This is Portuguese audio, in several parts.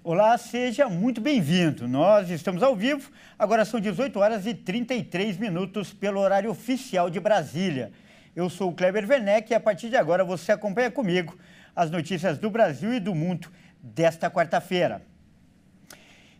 Olá, seja muito bem-vindo. Nós estamos ao vivo, agora são 18 horas e 33 minutos pelo horário oficial de Brasília. Eu sou o Kleber Werneck e a partir de agora você acompanha comigo as notícias do Brasil e do mundo desta quarta-feira.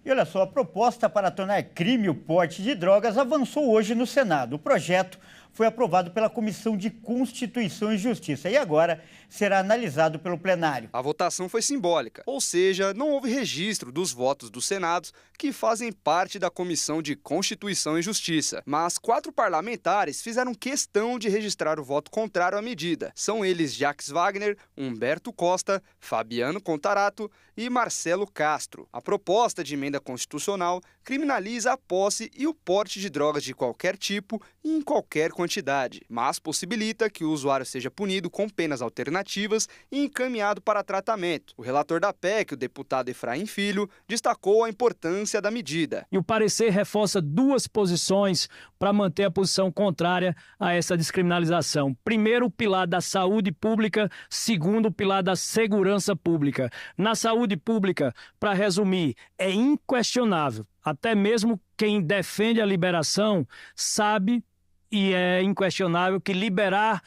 E olha só, a proposta para tornar crime o porte de drogas avançou hoje no Senado. O projeto foi aprovado pela Comissão de Constituição e Justiça e agora será analisado pelo plenário. A votação foi simbólica, ou seja, não houve registro dos votos do Senado que fazem parte da Comissão de Constituição e Justiça. Mas 4 parlamentares fizeram questão de registrar o voto contrário à medida. São eles Jacques Wagner, Humberto Costa, Fabiano Contarato e Marcelo Castro. A proposta de emenda constitucional criminaliza a posse e o porte de drogas de qualquer tipo e em qualquer quantidade, mas possibilita que o usuário seja punido com penas alternativas e encaminhado para tratamento. O relator da PEC, o deputado Efraim Filho, destacou a importância da medida. E o parecer reforça 2 posições para manter a posição contrária a essa descriminalização. Primeiro, o pilar da saúde pública, segundo, o pilar da segurança pública. Na saúde pública, para resumir, é inquestionável, até mesmo quem defende a liberação sabe e é inquestionável que liberar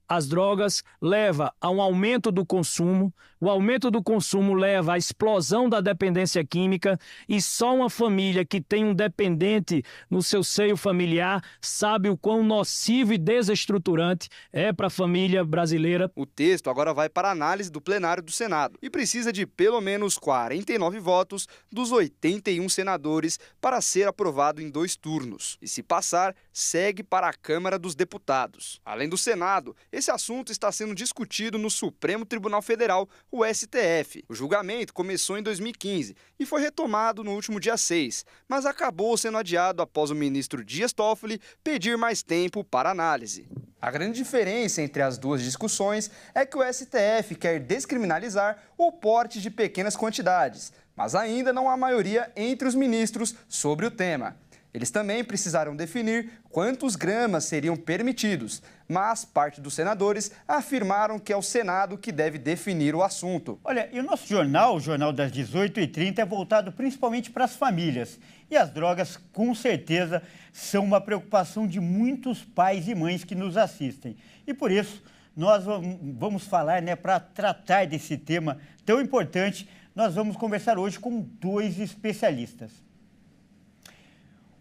as drogas leva a um aumento do consumo, o aumento do consumo leva à explosão da dependência química e só uma família que tem um dependente no seu seio familiar sabe o quão nocivo e desestruturante é para a família brasileira. O texto agora vai para a análise do plenário do Senado e precisa de pelo menos 49 votos dos 81 senadores para ser aprovado em 2 turnos. E se passar, segue para a Câmara dos Deputados. Além do Senado, esse assunto está sendo discutido no Supremo Tribunal Federal, o STF. O julgamento começou em 2015 e foi retomado no último dia 6, mas acabou sendo adiado após o ministro Dias Toffoli pedir mais tempo para análise. A grande diferença entre as 2 discussões é que o STF quer descriminalizar o porte de pequenas quantidades, mas ainda não há maioria entre os ministros sobre o tema. Eles também precisaram definir quantos gramas seriam permitidos, mas parte dos senadores afirmaram que é o Senado que deve definir o assunto. Olha, e o nosso jornal, o Jornal das 18h30, é voltado principalmente para as famílias. E as drogas, com certeza, são uma preocupação de muitos pais e mães que nos assistem. E por isso, nós vamos falar, para tratar desse tema tão importante, nós vamos conversar hoje com 2 especialistas.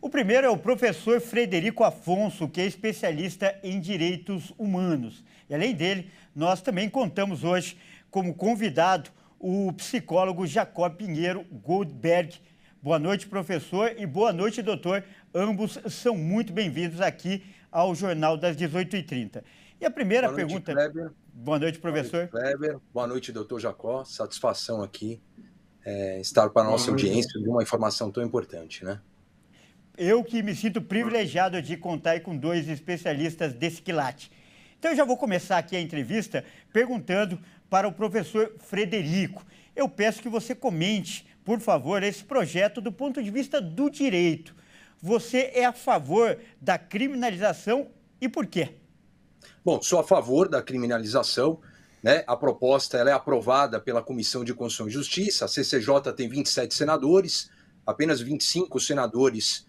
O primeiro é o professor Frederico Afonso, que é especialista em direitos humanos. E além dele, nós também contamos hoje como convidado o psicólogo Jacob Pinheiro Goldberg. Boa noite, professor, e boa noite, doutor. Ambos são muito bem-vindos aqui ao Jornal das 18h30. E a primeira pergunta... Kleber. Boa noite, professor. Boa noite, Kleber. Boa noite, doutor Jacó. Satisfação aqui estar para a nossa audiência de uma informação tão importante, né? Eu que me sinto privilegiado de contar com 2 especialistas desse quilate. Então, eu já vou começar aqui a entrevista perguntando para o professor Frederico. Eu peço que você comente, por favor, esse projeto do ponto de vista do direito. Você é a favor da criminalização e por quê? Bom, sou a favor da criminalização, né? A proposta ela é aprovada pela Comissão de Constituição e Justiça. A CCJ tem 27 senadores, apenas 25 senadores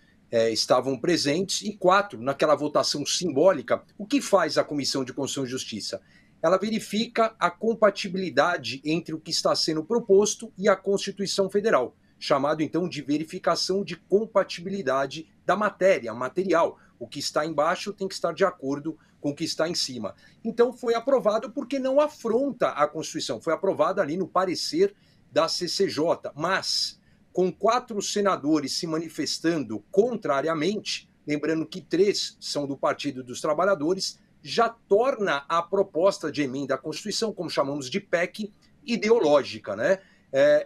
estavam presentes e 4 naquela votação simbólica. O que faz a Comissão de Constituição e Justiça? Ela verifica a compatibilidade entre o que está sendo proposto e a Constituição Federal, chamado então de verificação de compatibilidade da matéria, material. O que está embaixo tem que estar de acordo com o que está em cima. Então foi aprovado porque não afronta a Constituição, foi aprovado ali no parecer da CCJ, mas com 4 senadores se manifestando contrariamente, lembrando que 3 são do Partido dos Trabalhadores, já torna a proposta de emenda à Constituição, como chamamos de PEC, ideológica, né?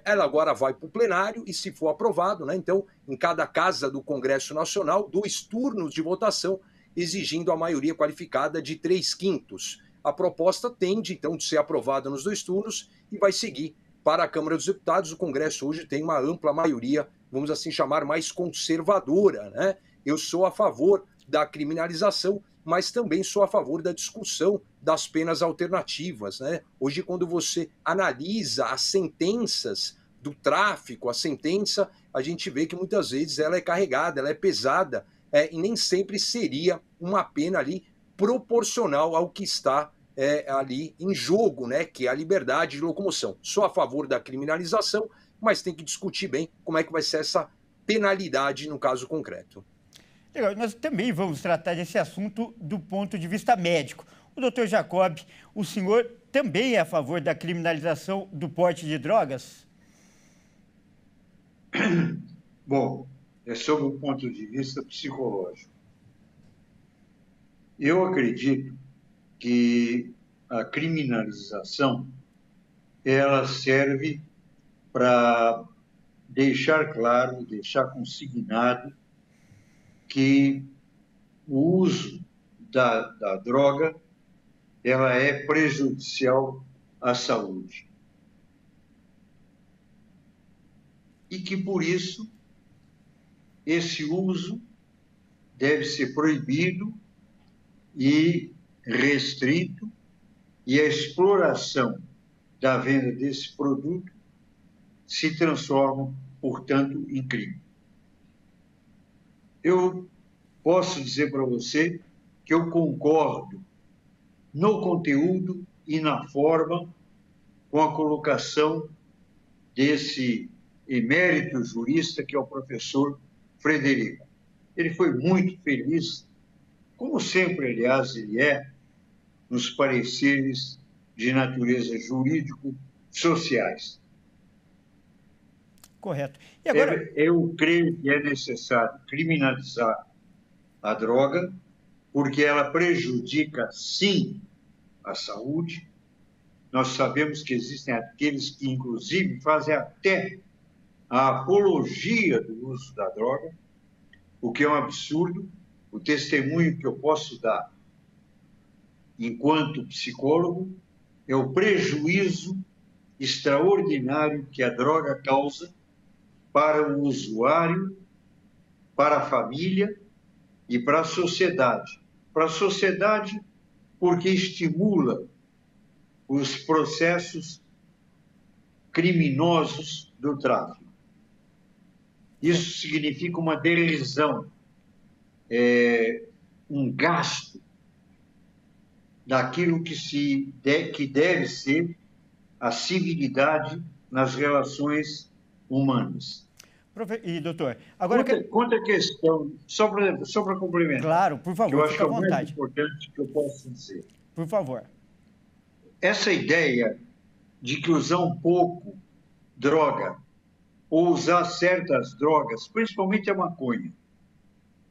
Ela agora vai para o plenário e, se for aprovado, né, então, em cada casa do Congresso Nacional, 2 turnos de votação, exigindo a maioria qualificada de 3/5. A proposta tende, então, de ser aprovada nos 2 turnos e vai seguir para a Câmara dos Deputados. O Congresso hoje tem uma ampla maioria, vamos assim chamar, mais conservadora, né? Eu sou a favor da criminalização, mas também sou a favor da discussão das penas alternativas, né? Hoje, quando você analisa as sentenças do tráfico, a sentença, a gente vê que muitas vezes ela é carregada, ela é pesada, e nem sempre seria uma pena ali proporcional ao que está ali em jogo, né, que é a liberdade de locomoção. Sou a favor da criminalização, mas tem que discutir bem como é que vai ser essa penalidade no caso concreto. Legal, nós também vamos tratar desse assunto do ponto de vista médico. O doutor Jacob, o senhor também é a favor da criminalização do porte de drogas? Bom, é sob o ponto de vista psicológico. Eu acredito que a criminalização ela serve para deixar claro, deixar consignado que o uso da droga ela é prejudicial à saúde. E que, por isso, esse uso deve ser proibido e restrito, e a exploração da venda desse produto se transforma, portanto, em crime. Eu posso dizer para você que eu concordo no conteúdo e na forma com a colocação desse emérito jurista que é o professor Frederico. Ele foi muito feliz, como sempre, aliás, ele é, nos pareceres de natureza jurídico-sociais. Correto. E agora... Eu creio que é necessário criminalizar a droga, porque ela prejudica, sim, a saúde. Nós sabemos que existem aqueles que, inclusive, fazem até a apologia do uso da droga, o que é um absurdo. O testemunho que eu posso dar, enquanto psicólogo, é o prejuízo extraordinário que a droga causa para o usuário, para a família e para a sociedade. Para a sociedade, porque estimula os processos criminosos do tráfico. Isso significa uma delisão, um gasto daquilo que deve ser a civilidade nas relações humanas. E, doutor, agora... Quanto à questão, só para complementar. Claro, por favor, que eu acho que é o mais vontade. importante que eu posso dizer. Por favor. Essa ideia de que usar um pouco droga, ou usar certas drogas, principalmente a maconha,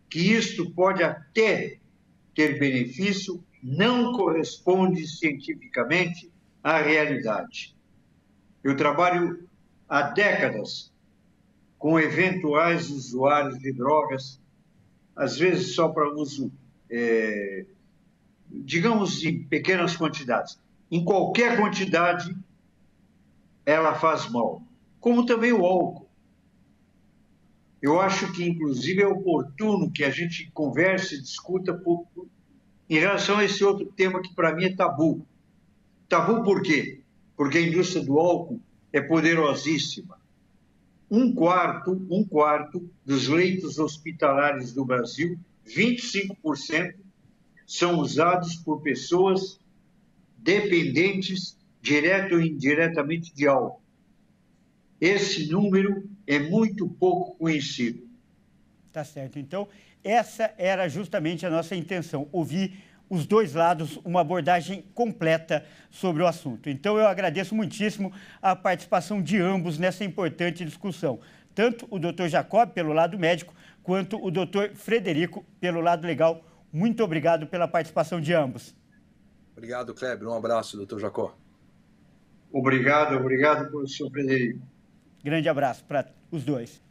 que isto pode até ter benefício, não corresponde cientificamente à realidade. Eu trabalho há décadas com eventuais usuários de drogas, às vezes só para uso, digamos, em pequenas quantidades. Em qualquer quantidade, ela faz mal, como também o álcool. Eu acho que, inclusive, é oportuno que a gente converse e discuta em relação a esse outro tema que, para mim, é tabu. Tabu por quê? Porque a indústria do álcool é poderosíssima. Um quarto dos leitos hospitalares do Brasil, 25%, são usados por pessoas dependentes, direto ou indiretamente, de álcool. Esse número é muito pouco conhecido. Tá certo. Então, essa era justamente a nossa intenção, ouvir os dois lados, uma abordagem completa sobre o assunto. Então, eu agradeço muitíssimo a participação de ambos nessa importante discussão. Tanto o doutor Jacob, pelo lado médico, quanto o doutor Frederico, pelo lado legal. Muito obrigado pela participação de ambos. Obrigado, Kleber. Um abraço, doutor Jacob. Obrigado, professor Frederico. Grande abraço para os dois.